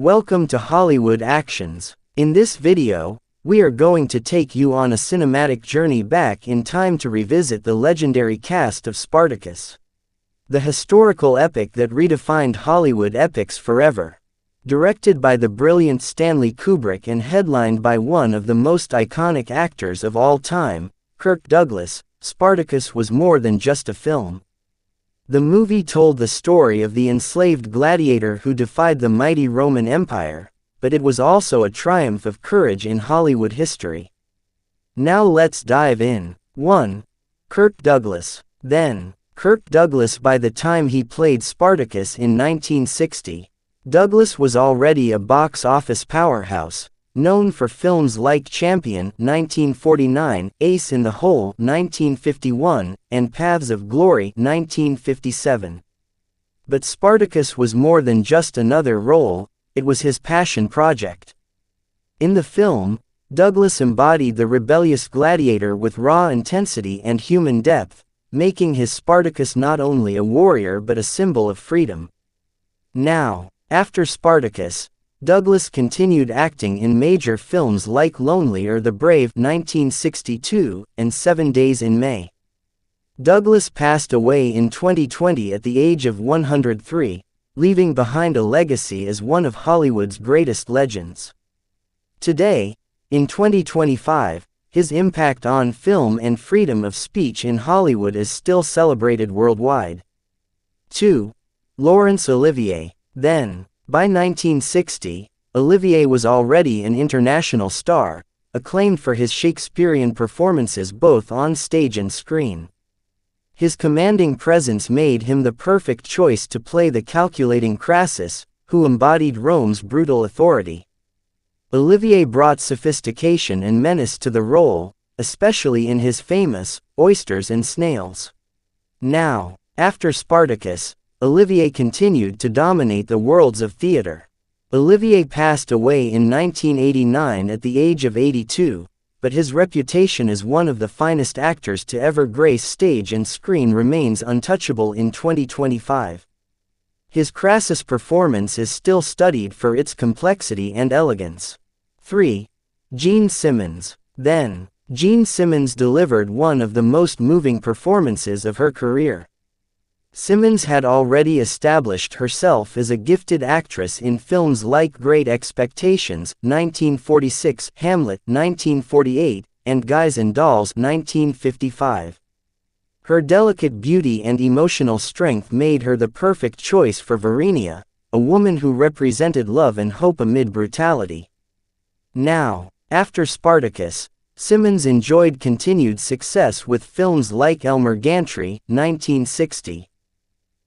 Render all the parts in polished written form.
Welcome to Hollywood Actions. In this video, we are going to take you on a cinematic journey back in time to revisit the legendary cast of Spartacus. The historical epic that redefined Hollywood epics forever. Directed by the brilliant Stanley Kubrick and headlined by one of the most iconic actors of all time, Kirk Douglas, Spartacus was more than just a film. The movie told the story of the enslaved gladiator who defied the mighty Roman Empire, but it was also a triumph of courage in Hollywood history. Now let's dive in. 1. Kirk Douglas. Kirk Douglas. By the time he played Spartacus in 1960, Douglas was already a box office powerhouse, known for films like Champion (1949), Ace in the Hole (1951), and Paths of Glory (1957). But Spartacus was more than just another role, it was his passion project. In the film, Douglas embodied the rebellious gladiator with raw intensity and human depth, making his Spartacus not only a warrior but a symbol of freedom. Now, after Spartacus, Douglas continued acting in major films like Lonely or the Brave (1962) and 7 Days in May. Douglas passed away in 2020 at the age of 103, leaving behind a legacy as one of Hollywood's greatest legends. Today, in 2025, his impact on film and freedom of speech in Hollywood is still celebrated worldwide. 2. Laurence Olivier. By 1960, Olivier was already an international star, acclaimed for his Shakespearean performances both on stage and screen. His commanding presence made him the perfect choice to play the calculating Crassus, who embodied Rome's brutal authority. Olivier brought sophistication and menace to the role, especially in his famous Oysters and Snails. Now, after Spartacus, Olivier continued to dominate the worlds of theater. Olivier passed away in 1989 at the age of 82, but his reputation as one of the finest actors to ever grace stage and screen remains untouchable in 2025. His Crassus performance is still studied for its complexity and elegance. 3. Gene Simmons. Gene Simmons delivered one of the most moving performances of her career. Simmons had already established herself as a gifted actress in films like Great Expectations (1946), Hamlet (1948), and Guys and Dolls (1955). Her delicate beauty and emotional strength made her the perfect choice for Varinia, a woman who represented love and hope amid brutality. Now, after Spartacus, Simmons enjoyed continued success with films like Elmer Gantry (1960).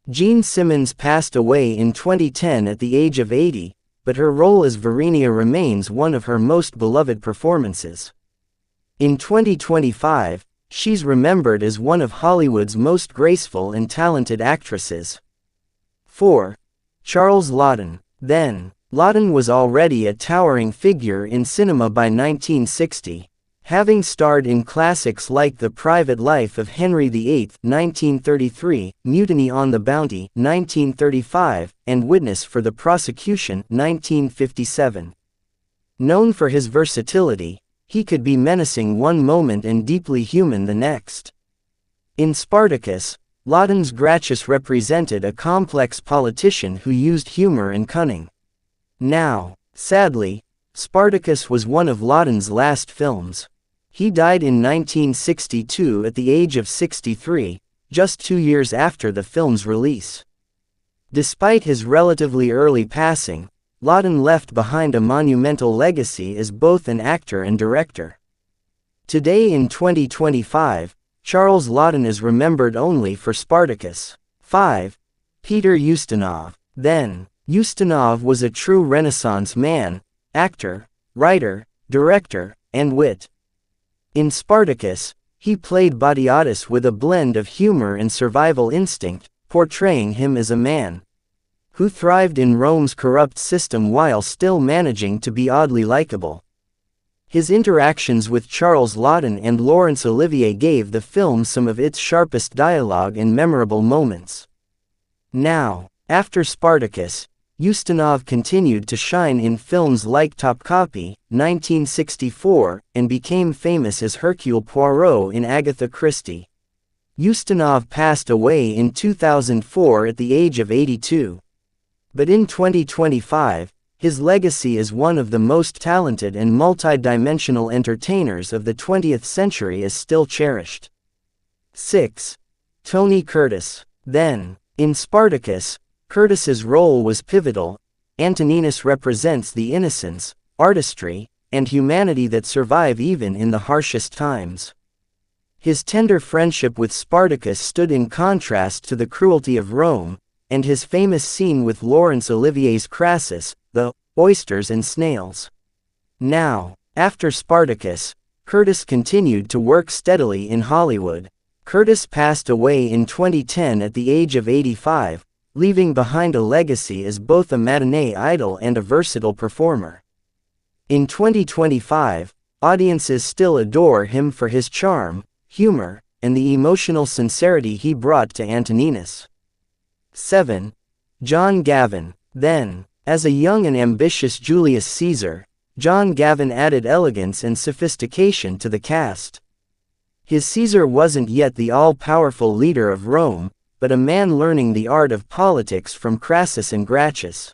Gene Simmons passed away in 2010 at the age of 80, but her role as Varinia remains one of her most beloved performances. In 2025, she's remembered as one of Hollywood's most graceful and talented actresses. 4. Charles Laughton. Laughton was already a towering figure in cinema by 1960. Having starred in classics like The Private Life of Henry VIII (1933), Mutiny on the Bounty (1935), and Witness for the Prosecution (1957). Known for his versatility, he could be menacing one moment and deeply human the next. In Spartacus, Laughton's Gracchus represented a complex politician who used humor and cunning. Now, sadly, Spartacus was one of Laughton's last films. He died in 1962 at the age of 63, just 2 years after the film's release. Despite his relatively early passing, Laughton left behind a monumental legacy as both an actor and director. Today in 2025, Charles Laughton is remembered only for Spartacus. 5. Peter Ustinov. Ustinov was a true Renaissance man, actor, writer, director, and wit. In Spartacus, he played Batiatus with a blend of humor and survival instinct, portraying him as a man who thrived in Rome's corrupt system while still managing to be oddly likable. His interactions with Charles Laughton and Laurence Olivier gave the film some of its sharpest dialogue and memorable moments. Now, after Spartacus, Ustinov continued to shine in films like Topkapi, 1964, and became famous as Hercule Poirot in Agatha Christie. Ustinov passed away in 2004 at the age of 82. But in 2025, his legacy as one of the most talented and multidimensional entertainers of the 20th century is still cherished. 6. Tony Curtis. Then, in Spartacus, Curtis's role was pivotal. Antoninus represents the innocence, artistry, and humanity that survive even in the harshest times. His tender friendship with Spartacus stood in contrast to the cruelty of Rome, and his famous scene with Laurence Olivier's Crassus, the oysters and snails. Now, after Spartacus, Curtis continued to work steadily in Hollywood. Curtis passed away in 2010 at the age of 85, leaving behind a legacy as both a matinee idol and a versatile performer. In 2025, audiences still adore him for his charm, humor, and the emotional sincerity he brought to Antoninus. 7. John Gavin. Then, as a young and ambitious Julius Caesar, John Gavin added elegance and sophistication to the cast. His Caesar wasn't yet the all-powerful leader of Rome, but a man learning the art of politics from Crassus and Gracchus.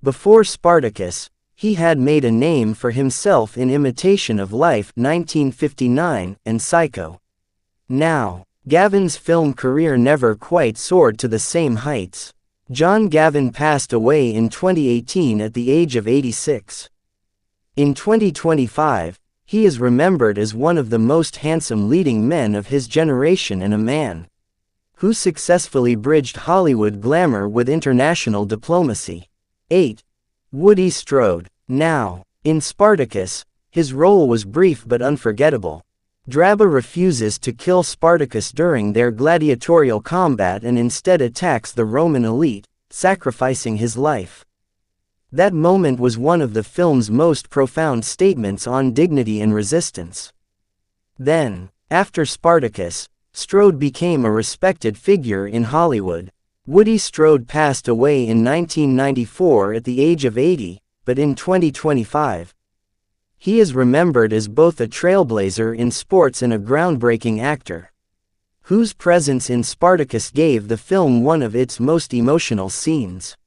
Before Spartacus, he had made a name for himself in Imitation of Life 1959 and Psycho. Now, Gavin's film career never quite soared to the same heights. John Gavin passed away in 2018 at the age of 86. In 2025, he is remembered as one of the most handsome leading men of his generation and a man who successfully bridged Hollywood glamour with international diplomacy. 8. Woody Strode. Now, in Spartacus, his role was brief but unforgettable. Draba refuses to kill Spartacus during their gladiatorial combat and instead attacks the Roman elite, sacrificing his life. That moment was one of the film's most profound statements on dignity and resistance. Then, after Spartacus, Strode became a respected figure in Hollywood. Woody Strode passed away in 1994 at the age of 80, but in 2025, he is remembered as both a trailblazer in sports and a groundbreaking actor, whose presence in Spartacus gave the film one of its most emotional scenes.